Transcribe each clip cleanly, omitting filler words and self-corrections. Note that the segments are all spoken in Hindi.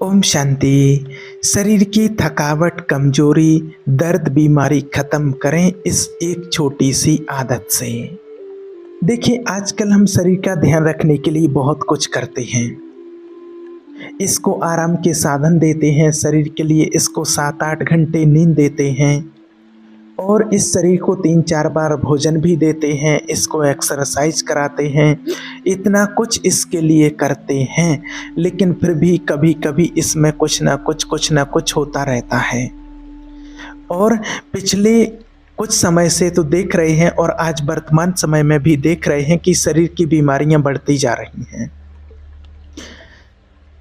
ओम शांति। शरीर की थकावट, कमजोरी, दर्द, बीमारी खत्म करें इस एक छोटी सी आदत से। देखिए, आजकल हम शरीर का ध्यान रखने के लिए बहुत कुछ करते हैं। इसको आराम के साधन देते हैं, शरीर के लिए इसको 7-8 घंटे नींद देते हैं और इस शरीर को 3-4 बार भोजन भी देते हैं, इसको एक्सरसाइज कराते हैं, इतना कुछ इसके लिए करते हैं, लेकिन फिर भी कभी-कभी इसमें कुछ ना कुछ होता रहता है। और पिछले कुछ समय से तो देख रहे हैं और आज वर्तमान समय में भी देख रहे हैं कि शरीर की बीमारियां बढ़ती जा रही हैं।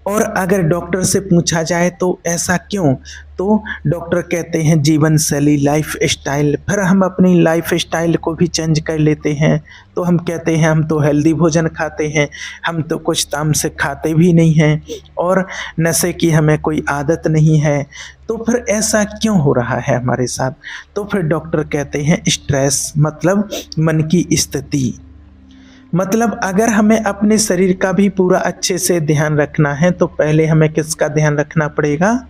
और अगर डॉक्टर से पूछा जाए तो ऐसा क्यों? तो डॉक्टर कहते हैं जीवन शैली, लाइफ स्टाइल। फिर हम अपनी लाइफ स्टाइल को भी चेंज कर लेते हैं, तो हम कहते हैं हम तो हेल्दी भोजन खाते हैं, हम तो कुछ ताम से खाते भी नहीं हैं और नशे की हमें कोई आदत नहीं है। तो फिर ऐसा क्यों हो रहा है हमारे साथ? तो फिर डॉक्टर कहते हैं स्ट्रेस, मतलब मन की स्थिति। मतलब अगर हमें अपने शरीर का भी पूरा अच्छे से ध्यान रखना है तो पहले हमें किसका ध्यान रखना पड़ेगा?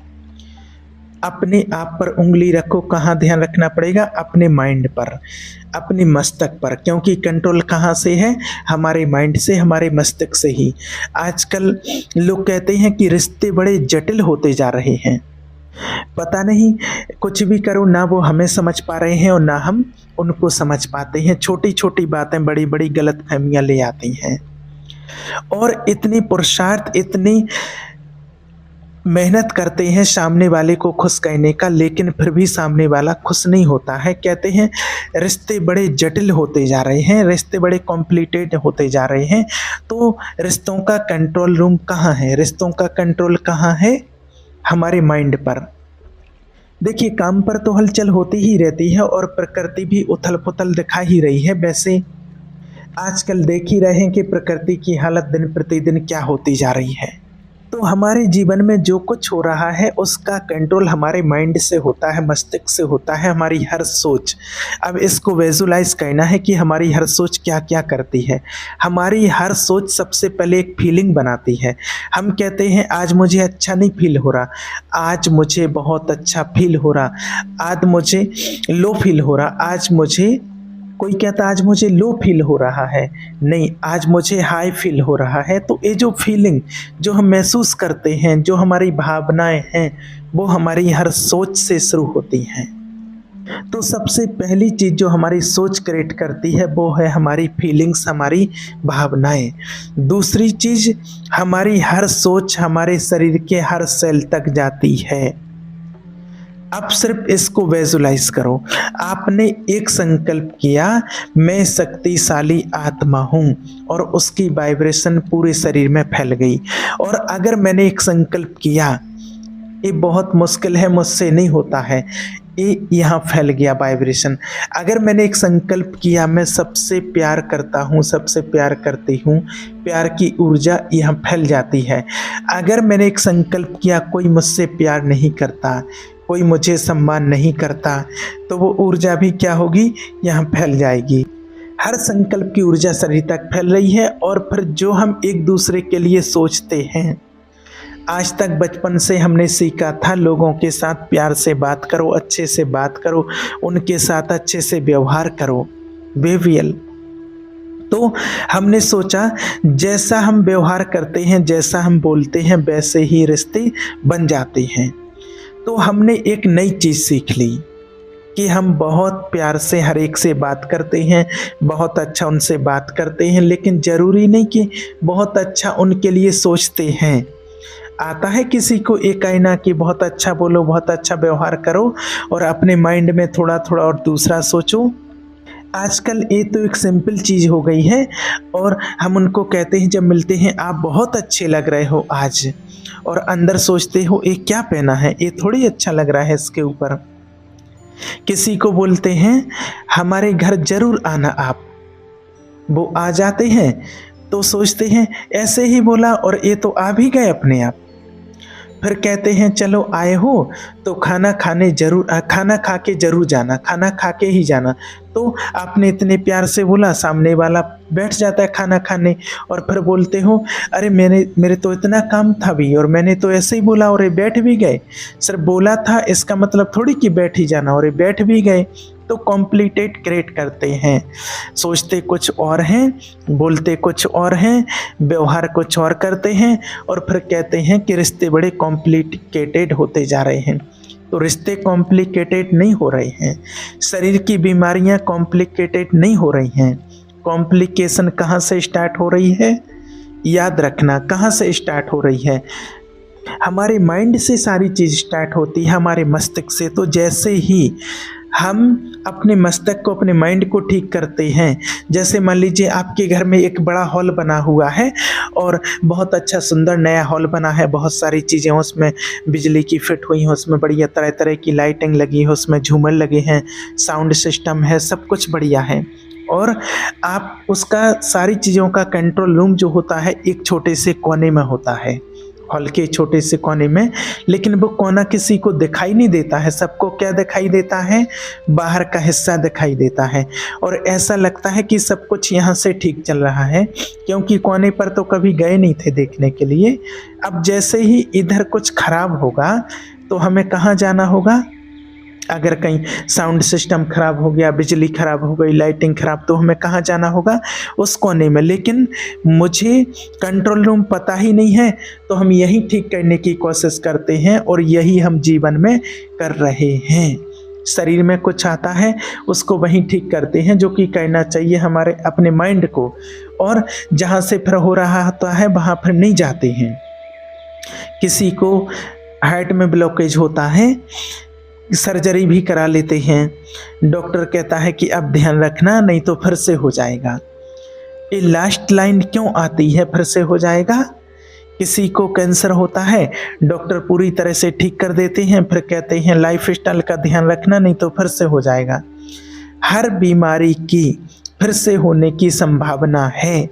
अपने आप पर उंगली रखो। कहाँ ध्यान रखना पड़ेगा? अपने माइंड पर, अपने मस्तिष्क पर, क्योंकि कंट्रोल कहाँ से है? हमारे माइंड से, हमारे मस्तिष्क से ही। आजकल लोग कहते हैं कि रिश्ते बड़े जटिल होते जा रहे हैं। पता नहीं, कुछ भी करो ना वो हमें समझ पा रहे हैं और ना हम उनको समझ पाते हैं। छोटी छोटी बातें बड़ी बड़ी गलतफहमियां ले आती हैं और इतनी पुरुषार्थ, इतनी मेहनत करते हैं सामने वाले को खुश करने का, लेकिन फिर भी सामने वाला खुश नहीं होता है। कहते हैं रिश्ते बड़े जटिल होते जा रहे हैं, रिश्ते बड़े कॉम्प्लिकेटेड होते जा रहे हैं। तो रिश्तों का कंट्रोल रूम कहाँ है? रिश्तों का कंट्रोल कहाँ है? हमारे माइंड पर। देखिए, काम पर तो हलचल होती ही रहती है और प्रकृति भी उथल पुथल दिखा ही रही है। वैसे आजकल देख ही रहे हैं कि प्रकृति की हालत दिन प्रतिदिन क्या होती जा रही है। तो हमारे जीवन में जो कुछ हो रहा है उसका कंट्रोल हमारे माइंड से होता है, मस्तिष्क से होता है, हमारी हर सोच। अब इसको विजुलाइज करना है कि हमारी हर सोच क्या क्या करती है। हमारी हर सोच सबसे पहले एक फीलिंग बनाती है। हम कहते हैं आज मुझे अच्छा नहीं फील हो रहा, आज मुझे बहुत अच्छा फील हो रहा, आज मुझे लो फील हो रहा, आज मुझे, कोई कहता आज मुझे लो फील हो रहा है, नहीं आज मुझे हाई फील हो रहा है। तो ये जो फीलिंग, जो हम महसूस करते हैं, जो हमारी भावनाएं हैं, वो हमारी हर सोच से शुरू होती हैं। तो सबसे पहली चीज़ जो हमारी सोच क्रिएट करती है वो है हमारी फीलिंग्स, हमारी भावनाएं। दूसरी चीज़, हमारी हर सोच हमारे शरीर के हर सेल तक जाती है। अब सिर्फ इसको विजुलाइज करो। आपने एक संकल्प किया, मैं शक्तिशाली आत्मा हूँ, और उसकी वाइब्रेशन पूरे शरीर में फैल गई। और अगर मैंने एक संकल्प किया, ये बहुत मुश्किल है, मुझसे नहीं होता है, ये यहाँ फैल गया वाइब्रेशन। अगर मैंने एक संकल्प किया, मैं सबसे प्यार करता हूँ, सबसे प्यार करती हूँ, प्यार की ऊर्जा यहाँ फैल जाती है। अगर मैंने एक संकल्प किया, कोई मुझसे प्यार नहीं करता, कोई मुझे सम्मान नहीं करता, तो वो ऊर्जा भी क्या होगी? यहाँ फैल जाएगी। हर संकल्प की ऊर्जा शरीर तक फैल रही है। और फिर जो हम एक दूसरे के लिए सोचते हैं, आज तक बचपन से हमने सीखा था लोगों के साथ प्यार से बात करो, अच्छे से बात करो, उनके साथ अच्छे से व्यवहार करो, बिहेवियर। तो हमने सोचा जैसा हम व्यवहार करते हैं, जैसा हम बोलते हैं, वैसे ही रिश्ते बन जाते हैं। तो हमने एक नई चीज़ सीख ली कि हम बहुत प्यार से हर एक से बात करते हैं, बहुत अच्छा उनसे बात करते हैं, लेकिन ज़रूरी नहीं कि बहुत अच्छा उनके लिए सोचते हैं। आता है किसी को एक आईना कि बहुत अच्छा बोलो, बहुत अच्छा व्यवहार करो, और अपने माइंड में थोड़ा थोड़ा और दूसरा सोचो। आजकल ये तो एक सिंपल चीज़ हो गई है। और हम उनको कहते हैं जब मिलते हैं, आप बहुत अच्छे लग रहे हो आज, और अंदर सोचते हो ये क्या पहना है, ये थोड़ी अच्छा लग रहा है इसके ऊपर। किसी को बोलते हैं हमारे घर जरूर आना आप, वो आ जाते हैं तो सोचते हैं ऐसे ही बोला और ये तो आ भी गए अपने आप। फिर कहते हैं चलो आए हो तो खाना खा के ज़रूर जाना, खाना खा के ही जाना। तो आपने इतने प्यार से बोला, सामने वाला बैठ जाता है खाना खाने और फिर बोलते हो अरे मेरे तो इतना काम था भी और मैंने तो ऐसे ही बोला और ये बैठ भी गए। सर बोला था इसका मतलब थोड़ी कि बैठ ही जाना, और ये बैठ भी गए। तो कॉम्प्लिकेट क्रिएट करते हैं, सोचते कुछ और हैं, बोलते कुछ और हैं, व्यवहार कुछ और करते हैं और फिर कहते हैं कि रिश्ते बड़े कॉम्प्लिकेटेड होते जा रहे हैं। तो रिश्ते कॉम्प्लिकेटेड नहीं हो रहे हैं, शरीर की बीमारियां कॉम्प्लिकेटेड नहीं हो रही हैं। कॉम्प्लिकेशन कहाँ से स्टार्ट हो रही है? याद रखना, कहाँ से स्टार्ट हो रही है? हमारे माइंड से सारी चीज़ स्टार्ट होती है, हमारे मस्तिष्क से। तो जैसे ही हम अपने मस्तिष्क को, अपने माइंड को ठीक करते हैं, जैसे मान लीजिए आपके घर में एक बड़ा हॉल बना हुआ है और बहुत अच्छा सुंदर नया हॉल बना है, बहुत सारी चीज़ें उसमें बिजली की फिट हुई हैं, उसमें बढ़िया तरह तरह की लाइटिंग लगी है, उसमें झूमर लगे हैं, साउंड सिस्टम है, सब कुछ बढ़िया है। और आप उसका सारी चीज़ों का कंट्रोल रूम जो होता है एक छोटे से कोने में होता है, हॉल के छोटे से कोने में। लेकिन वो कोना किसी को दिखाई नहीं देता है, सबको क्या दिखाई देता है? बाहर का हिस्सा दिखाई देता है। और ऐसा लगता है कि सब कुछ यहाँ से ठीक चल रहा है, क्योंकि कोने पर तो कभी गए नहीं थे देखने के लिए। अब जैसे ही इधर कुछ खराब होगा तो हमें कहाँ जाना होगा? अगर कहीं साउंड सिस्टम खराब हो गया, बिजली खराब हो गई, लाइटिंग खराब, तो हमें कहाँ जाना होगा? उस कोने में। लेकिन मुझे कंट्रोल रूम पता ही नहीं है, तो हम यही ठीक करने की कोशिश करते हैं और यही हम जीवन में कर रहे हैं। शरीर में कुछ आता है उसको वहीं ठीक करते हैं जो कि करना चाहिए हमारे अपने माइंड को, और जहाँ से फिर हो रहा होता है वहाँ फिर नहीं जाते हैं। किसी को हार्ट में ब्लॉकेज होता है, सर्जरी भी करा लेते हैं, डॉक्टर कहता है कि अब ध्यान रखना नहीं तो फिर से हो जाएगा। ये लास्ट लाइन क्यों आती है फिर से हो जाएगा? किसी को कैंसर होता है, डॉक्टर पूरी तरह से ठीक कर देते हैं, फिर कहते हैं लाइफ स्टाइल का ध्यान रखना नहीं तो फिर से हो जाएगा। हर बीमारी की फिर से होने की संभावना है।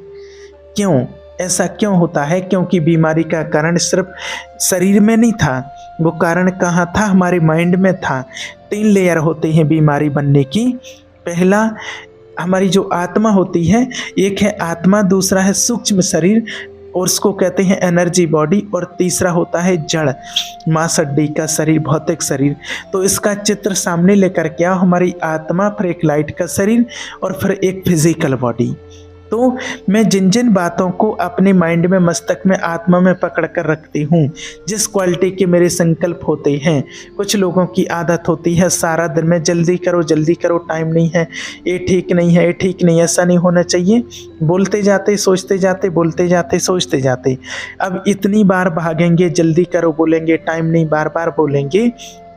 क्यों? ऐसा क्यों होता है? क्योंकि बीमारी का कारण सिर्फ शरीर में नहीं था, वो कारण कहाँ था? हमारे माइंड में था। 3 लेयर होते हैं बीमारी बनने की। पहला हमारी जो आत्मा होती है, एक है आत्मा, दूसरा है सूक्ष्म शरीर और उसको कहते हैं एनर्जी बॉडी, और तीसरा होता है जड़, मांस हड्डी का शरीर, भौतिक शरीर। तो इसका चित्र सामने लेकर के आओ, हमारी आत्मा, फिर एक लाइट का शरीर और फिर एक फिजिकल बॉडी। तो मैं जिन जिन बातों को अपने माइंड में, मस्तिष्क में, आत्मा में पकड़ कर रखती हूँ, जिस क्वालिटी के मेरे संकल्प होते हैं। कुछ लोगों की आदत होती है सारा दिन में जल्दी करो, टाइम नहीं है, ये ठीक नहीं है, ये ठीक नहीं, ऐसा नहीं होना चाहिए, बोलते जाते, सोचते जाते, बोलते जाते, सोचते जाते। अब इतनी बार भागेंगे, जल्दी करो बोलेंगे, टाइम नहीं बार बार बोलेंगे,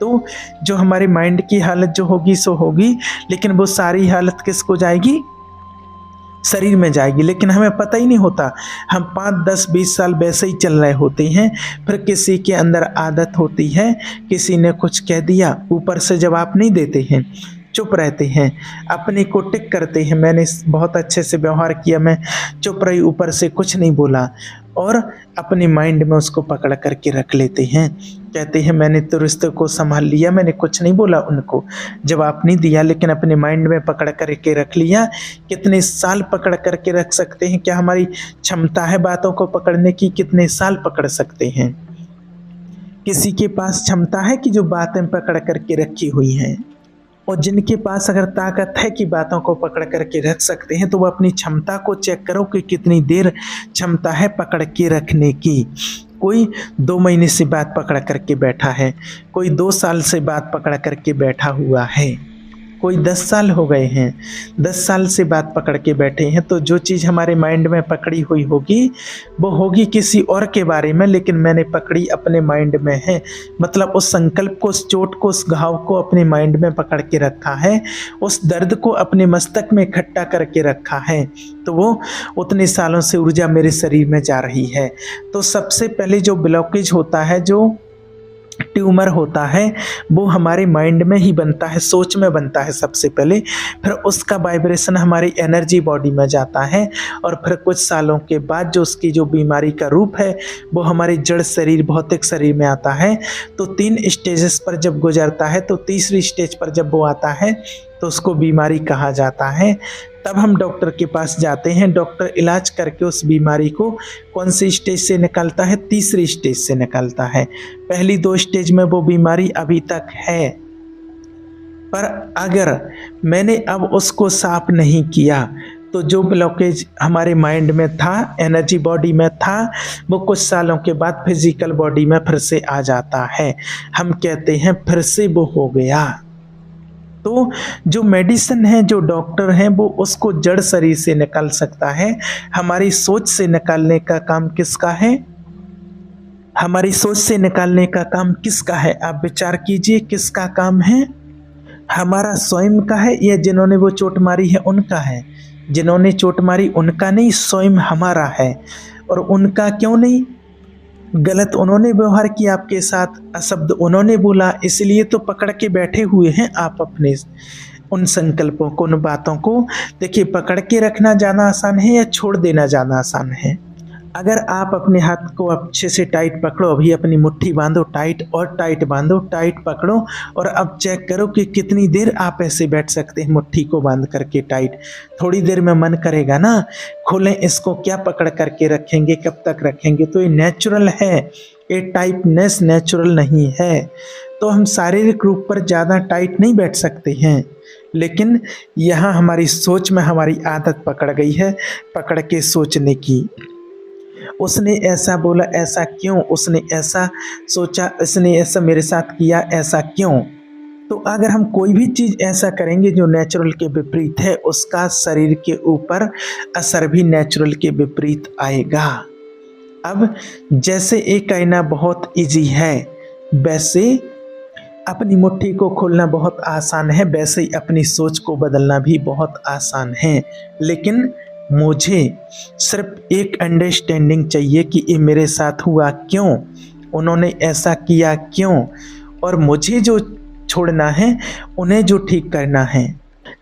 तो जो हमारे माइंड की हालत जो होगी सो होगी, लेकिन वो सारी हालत किसको जाएगी? शरीर में जाएगी। लेकिन हमें पता ही नहीं होता, हम 5, 10, 20 साल वैसे ही चल रहे होते हैं। फिर किसी के अंदर आदत होती है, किसी ने कुछ कह दिया, ऊपर से जवाब नहीं देते हैं, चुप रहते हैं, अपने को टिक करते हैं, मैंने बहुत अच्छे से व्यवहार किया, मैं चुप रही, ऊपर से कुछ नहीं बोला, और अपने माइंड में उसको पकड़ करके रख लेते हैं। कहते हैं मैंने तो रिश्ते को संभाल लिया, मैंने कुछ नहीं बोला, उनको जवाब नहीं दिया, लेकिन अपने माइंड में पकड़ करके रख लिया। कितने साल पकड़ करके रख सकते हैं? क्या हमारी क्षमता है बातों को पकड़ने की? कितने साल पकड़ सकते हैं? किसी के पास क्षमता है कि जो बातें पकड़ करके रखी हुई हैं? और जिनके पास अगर ताकत है कि बातों को पकड़ करके रख सकते हैं, तो वो अपनी क्षमता को चेक करो कि कितनी देर क्षमता है पकड़ के रखने की। कोई 2 महीने से बात पकड़ करके बैठा है, कोई 2 साल से बात पकड़ करके बैठा हुआ है, कोई 10 साल हो गए हैं, 10 साल से बात पकड़ के बैठे हैं। तो जो चीज़ हमारे माइंड में पकड़ी हुई होगी वो होगी किसी और के बारे में, लेकिन मैंने पकड़ी अपने माइंड में है। मतलब उस संकल्प को, उस चोट को, उस घाव को अपने माइंड में पकड़ के रखा है, उस दर्द को अपने मस्तक में इकट्ठा करके रखा है, तो वो उतने सालों से ऊर्जा मेरे शरीर में जा रही है। तो सबसे पहले जो ब्लॉकेज होता है, जो ट्यूमर होता है वो हमारे माइंड में ही बनता है, सोच में बनता है सबसे पहले, फिर उसका वाइब्रेशन हमारी एनर्जी बॉडी में जाता है और फिर कुछ सालों के बाद जो उसकी जो बीमारी का रूप है वो हमारे जड़ शरीर भौतिक शरीर में आता है। तो 3 स्टेजेस पर जब गुजरता है तो तीसरी स्टेज पर जब वो आता है तो उसको बीमारी कहा जाता है। तब हम डॉक्टर के पास जाते हैं, डॉक्टर इलाज करके उस बीमारी को कौन सी स्टेज से निकालता है, तीसरी स्टेज से निकालता है। पहली 2 स्टेज में वो बीमारी अभी तक है, पर अगर मैंने अब उसको साफ नहीं किया तो जो ब्लॉकेज हमारे माइंड में था, एनर्जी बॉडी में था, वो कुछ सालों के बाद फिजिकल बॉडी में फिर से आ जाता है। हम कहते हैं फिर से वो हो गया। तो जो मेडिसिन है, जो डॉक्टर हैं, वो उसको जड़ शरीर से निकाल सकता है। हमारी सोच से निकालने का काम किसका है? हमारी सोच से निकालने का काम किसका है? आप विचार कीजिए, किसका काम है? हमारा स्वयं का है या जिन्होंने वो चोट मारी है उनका है? जिन्होंने चोट मारी उनका नहीं, स्वयं हमारा है। और उनका क्यों नहीं? गलत उन्होंने व्यवहार किया आपके साथ, अशब्द उन्होंने बोला, इसलिए तो पकड़ के बैठे हुए हैं आप अपने उन संकल्पों को, उन बातों को। देखिए, पकड़ के रखना ज़्यादा आसान है या छोड़ देना ज़्यादा आसान है? अगर आप अपने हाथ को अच्छे से टाइट पकड़ो, अभी अपनी मुट्ठी बांधो टाइट और टाइट बांधो, टाइट पकड़ो और अब चेक करो कि कितनी देर आप ऐसे बैठ सकते हैं मुट्ठी को बांध करके टाइट। थोड़ी देर में मन करेगा ना, खोलें इसको, क्या पकड़ करके रखेंगे, कब तक रखेंगे? तो ये नेचुरल है, ये टाइटनेस नेचुरल नहीं है। तो हम शारीरिक रूप पर ज़्यादा टाइट नहीं बैठ सकते हैं, लेकिन यहाँ हमारी सोच में हमारी आदत पकड़ गई है, पकड़ के सोचने की। उसने ऐसा बोला, ऐसा क्यों? उसने ऐसा सोचा, इसने ऐसा मेरे साथ किया, ऐसा क्यों? तो अगर हम कोई भी चीज़ ऐसा करेंगे जो नेचुरल के विपरीत है, उसका शरीर के ऊपर असर भी नेचुरल के विपरीत आएगा। अब जैसे एक कहना बहुत इजी है, वैसे अपनी मुट्ठी को खोलना बहुत आसान है, वैसे ही अपनी सोच को बदलना भी बहुत आसान है। लेकिन मुझे सिर्फ एक अंडरस्टैंडिंग चाहिए कि ये मेरे साथ हुआ क्यों, उन्होंने ऐसा किया क्यों, और मुझे जो छोड़ना है, उन्हें जो ठीक करना है।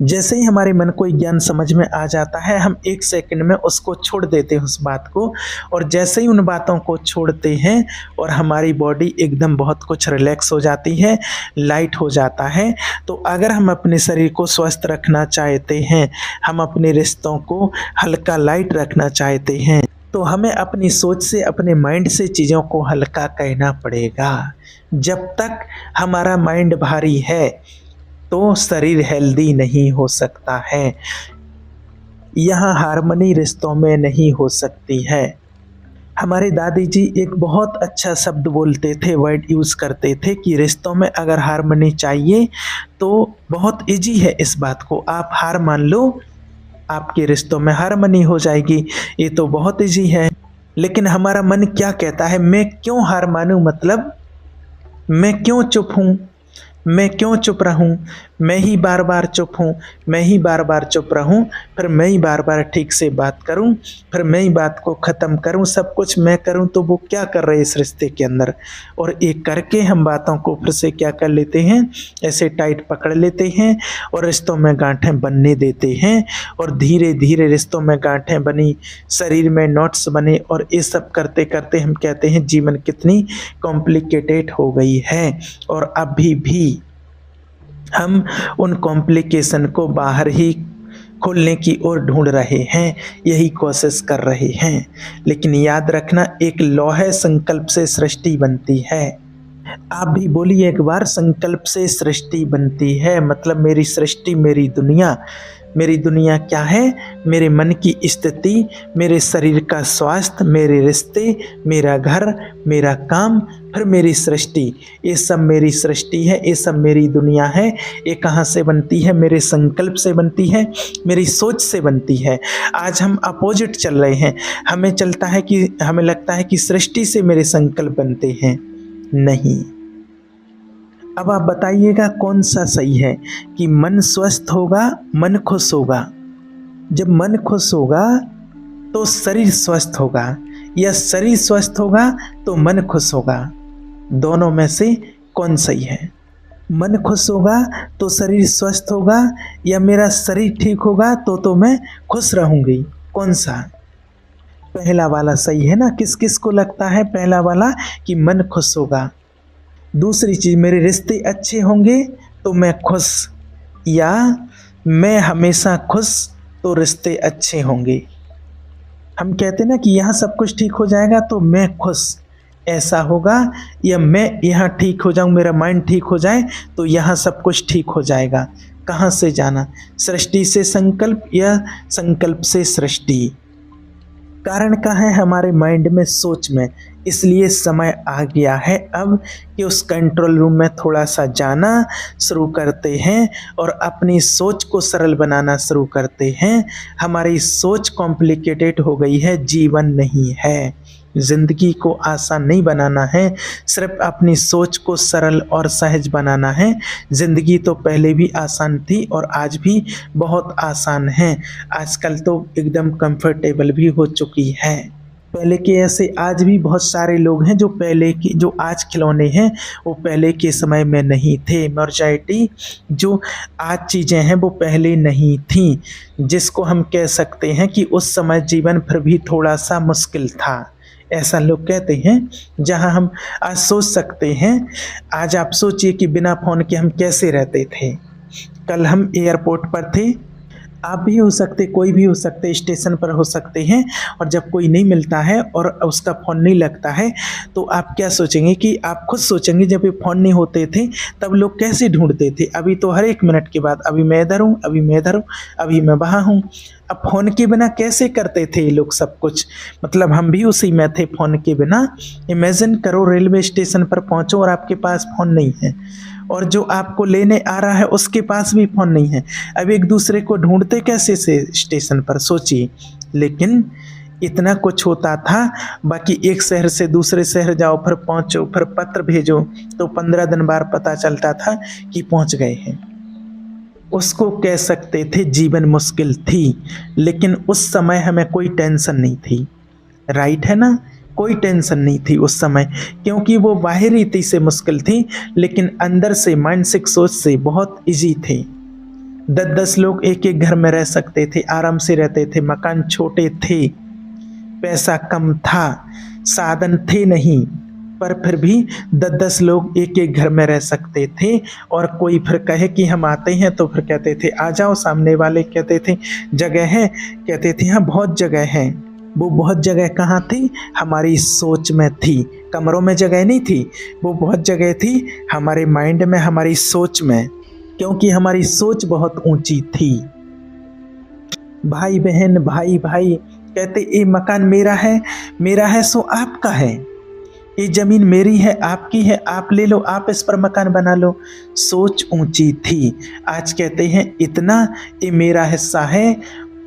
जैसे ही हमारे मन को ज्ञान समझ में आ जाता है, हम 1 सेकंड में उसको छोड़ देते हैं उस बात को, और जैसे ही उन बातों को छोड़ते हैं और हमारी बॉडी एकदम बहुत कुछ रिलैक्स हो जाती है, लाइट हो जाता है। तो अगर हम अपने शरीर को स्वस्थ रखना चाहते हैं, हम अपने रिश्तों को हल्का लाइट रखना चाहते हैं, तो हमें अपनी सोच से, अपने माइंड से चीज़ों को हल्का कहना पड़ेगा। जब तक हमारा माइंड भारी है तो शरीर हेल्दी नहीं हो सकता है, यहाँ हार्मनी रिश्तों में नहीं हो सकती है। हमारे दादी जी एक बहुत अच्छा शब्द बोलते थे, वर्ड यूज़ करते थे कि रिश्तों में अगर हार्मनी चाहिए तो बहुत इजी है, इस बात को आप हार मान लो, आपके रिश्तों में हार्मनी हो जाएगी। ये तो बहुत इजी है। लेकिन हमारा मन क्या कहता है? मैं क्यों हार मानूं? मतलब मैं क्यों चुप हूँ, मैं क्यों चुप रहूं, मैं ही बार बार चुप हूँ, मैं ही बार बार चुप रहूं, फिर मैं ही बार बार ठीक से बात करूं, फिर मैं ही बात को ख़त्म करूं, सब कुछ मैं करूं, तो वो क्या कर रहे हैं इस रिश्ते के अंदर? और एक करके हम बातों को फिर से क्या कर लेते हैं, ऐसे टाइट पकड़ लेते हैं और रिश्तों में गांठें बनने देते हैं, और धीरे धीरे रिश्तों में गांठें बनी, शरीर में नोट्स बने, और ये सब करते करते हम कहते हैं जीवन कितनी कॉम्प्लिकेटेड हो गई है। और अभी भी हम उन कॉम्प्लिकेशन को बाहर ही खोलने की ओर ढूंढ रहे हैं, यही कोशिश कर रहे हैं। लेकिन याद रखना, एक लॉ है, संकल्प से सृष्टि बनती है। आप भी बोलिए एक बार, संकल्प से सृष्टि बनती है। मतलब मेरी सृष्टि, मेरी दुनिया, मेरी दुनिया क्या है? मेरे मन की स्थिति, मेरे शरीर का स्वास्थ्य, मेरे रिश्ते, मेरा घर, मेरा काम, फिर मेरी सृष्टि, ये सब मेरी सृष्टि है, ये सब मेरी दुनिया है। ये कहाँ से बनती है? मेरे संकल्प से बनती है, मेरी सोच से बनती है। आज हम अपोजिट चल रहे हैं, हमें लगता है कि सृष्टि से मेरे संकल्प बनते हैं। नहीं। अब आप बताइएगा कौन सा सही है, कि मन स्वस्थ होगा, मन खुश होगा? जब मन खुश होगा तो शरीर स्वस्थ होगा, या शरीर स्वस्थ होगा तो मन खुश होगा? दोनों में से कौन सही है? मन खुश होगा तो शरीर स्वस्थ होगा, या मेरा शरीर ठीक होगा तो मैं खुश रहूँगी, कौन सा? पहला वाला सही है ना। किस किस को लगता है पहला वाला कि मन खुश होगा? दूसरी चीज़, मेरे रिश्ते अच्छे होंगे तो मैं खुश, या मैं हमेशा खुश तो रिश्ते अच्छे होंगे। हम कहते हैं ना कि यहाँ सब कुछ ठीक हो जाएगा तो मैं खुश, ऐसा होगा, या मैं यहाँ ठीक हो जाऊँ, मेरा माइंड ठीक हो जाए तो यहाँ सब कुछ ठीक हो जाएगा। कहाँ से जाना? सृष्टि से संकल्प या संकल्प से सृष्टि? कारण कहाँ है? हमारे माइंड में, सोच में। इसलिए समय आ गया है अब कि उस कंट्रोल रूम में थोड़ा सा जाना शुरू करते हैं और अपनी सोच को सरल बनाना शुरू करते हैं। हमारी सोच कॉम्प्लिकेटेड हो गई है, जीवन नहीं है। ज़िंदगी को आसान नहीं बनाना है, सिर्फ अपनी सोच को सरल और सहज बनाना है। ज़िंदगी तो पहले भी आसान थी और आज भी बहुत आसान है। आजकल तो एकदम कंफर्टेबल भी हो चुकी है। पहले के ऐसे आज भी बहुत सारे लोग हैं जो आज खिलौने हैं वो पहले के समय में नहीं थे। मॉर्चैरिटी जो आज चीज़ें हैं वो पहले नहीं थीं, जिसको हम कह सकते हैं कि उस समय जीवन फिर भी थोड़ा सा मुश्किल था, ऐसा लोग कहते हैं। जहां हम आज सोच सकते हैं, आज आप सोचिए कि बिना फ़ोन के हम कैसे रहते थे। कल हम एयरपोर्ट पर थे, आप भी हो सकते, कोई भी हो सकते, स्टेशन पर हो सकते हैं, और जब कोई नहीं मिलता है और उसका फ़ोन नहीं लगता है तो आप क्या सोचेंगे? कि आप खुद सोचेंगे जब ये फ़ोन नहीं होते थे तब लोग कैसे ढूंढते थे। अभी तो हर 1 मिनट के बाद अभी मैं इधर हूँ, अभी मैं इधर हूँ, अभी मैं वहाँ हूँ। अब फ़ोन के बिना कैसे करते थे ये लोग सब कुछ? मतलब हम भी उसी में थे फ़ोन के बिना। इमेजिन करो, रेलवे स्टेशन पर पहुँचो और आपके पास फ़ोन नहीं है, और जो आपको लेने आ रहा है उसके पास भी फ़ोन नहीं है। अब एक दूसरे को ढूंढते कैसे से स्टेशन पर, सोचिए। लेकिन इतना कुछ होता था। बाकी एक शहर से दूसरे शहर जाओ, फिर पहुँचो, फिर पत्र भेजो, तो 15 दिन बाद पता चलता था कि पहुँच गए हैं। उसको कह सकते थे जीवन मुश्किल थी, लेकिन उस समय हमें कोई टेंशन नहीं थी। राइट है ना? कोई टेंशन नहीं थी उस समय, क्योंकि वो बाहरी रीति से मुश्किल थी लेकिन अंदर से, मानसिक सोच से बहुत इजी थे। 10-10 लोग एक एक घर में रह सकते थे, आराम से रहते थे, मकान छोटे थे, पैसा कम था, साधन थे नहीं, पर फिर भी 10-10 लोग एक एक घर में रह सकते थे। और कोई फिर कहे कि हम आते हैं तो फिर कहते थे आ जाओ, सामने वाले कहते थे जगह है, कहते थे हाँ बहुत जगह है। वो बहुत जगह कहाँ थी? हमारी सोच में थी। कमरों में जगह नहीं थी, वो बहुत जगह थी हमारे माइंड में, हमारी सोच में, क्योंकि हमारी सोच बहुत ऊंची थी। भाई बहन, भाई भाई कहते ये मकान मेरा है सो आपका है, ये ज़मीन मेरी है, आपकी है, आप ले लो, आप इस पर मकान बना लो। सोच ऊंची थी। आज कहते हैं इतना, ये मेरा हिस्सा है,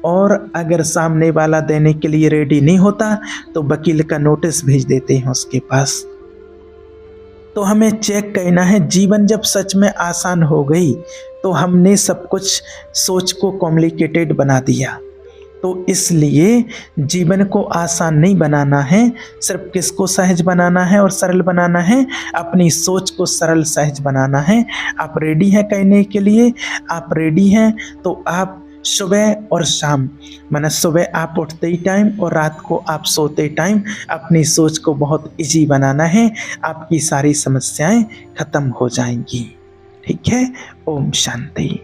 और अगर सामने वाला देने के लिए रेडी नहीं होता तो वकील का नोटिस भेज देते हैं उसके पास। तो हमें चेक करना है, जीवन जब सच में आसान हो गई तो हमने सब कुछ सोच को कॉम्प्लिकेटेड बना दिया। तो इसलिए जीवन को आसान नहीं बनाना है, सिर्फ किसको सहज बनाना है और सरल बनाना है? अपनी सोच को सरल सहज बनाना है। आप रेडी हैं कहने के लिए? आप रेडी हैं तो आप सुबह और शाम, माना सुबह आप उठते ही टाइम और रात को आप सोते टाइम अपनी सोच को बहुत इजी बनाना है। आपकी सारी समस्याएं खत्म हो जाएंगी। ठीक है? ओम शांति।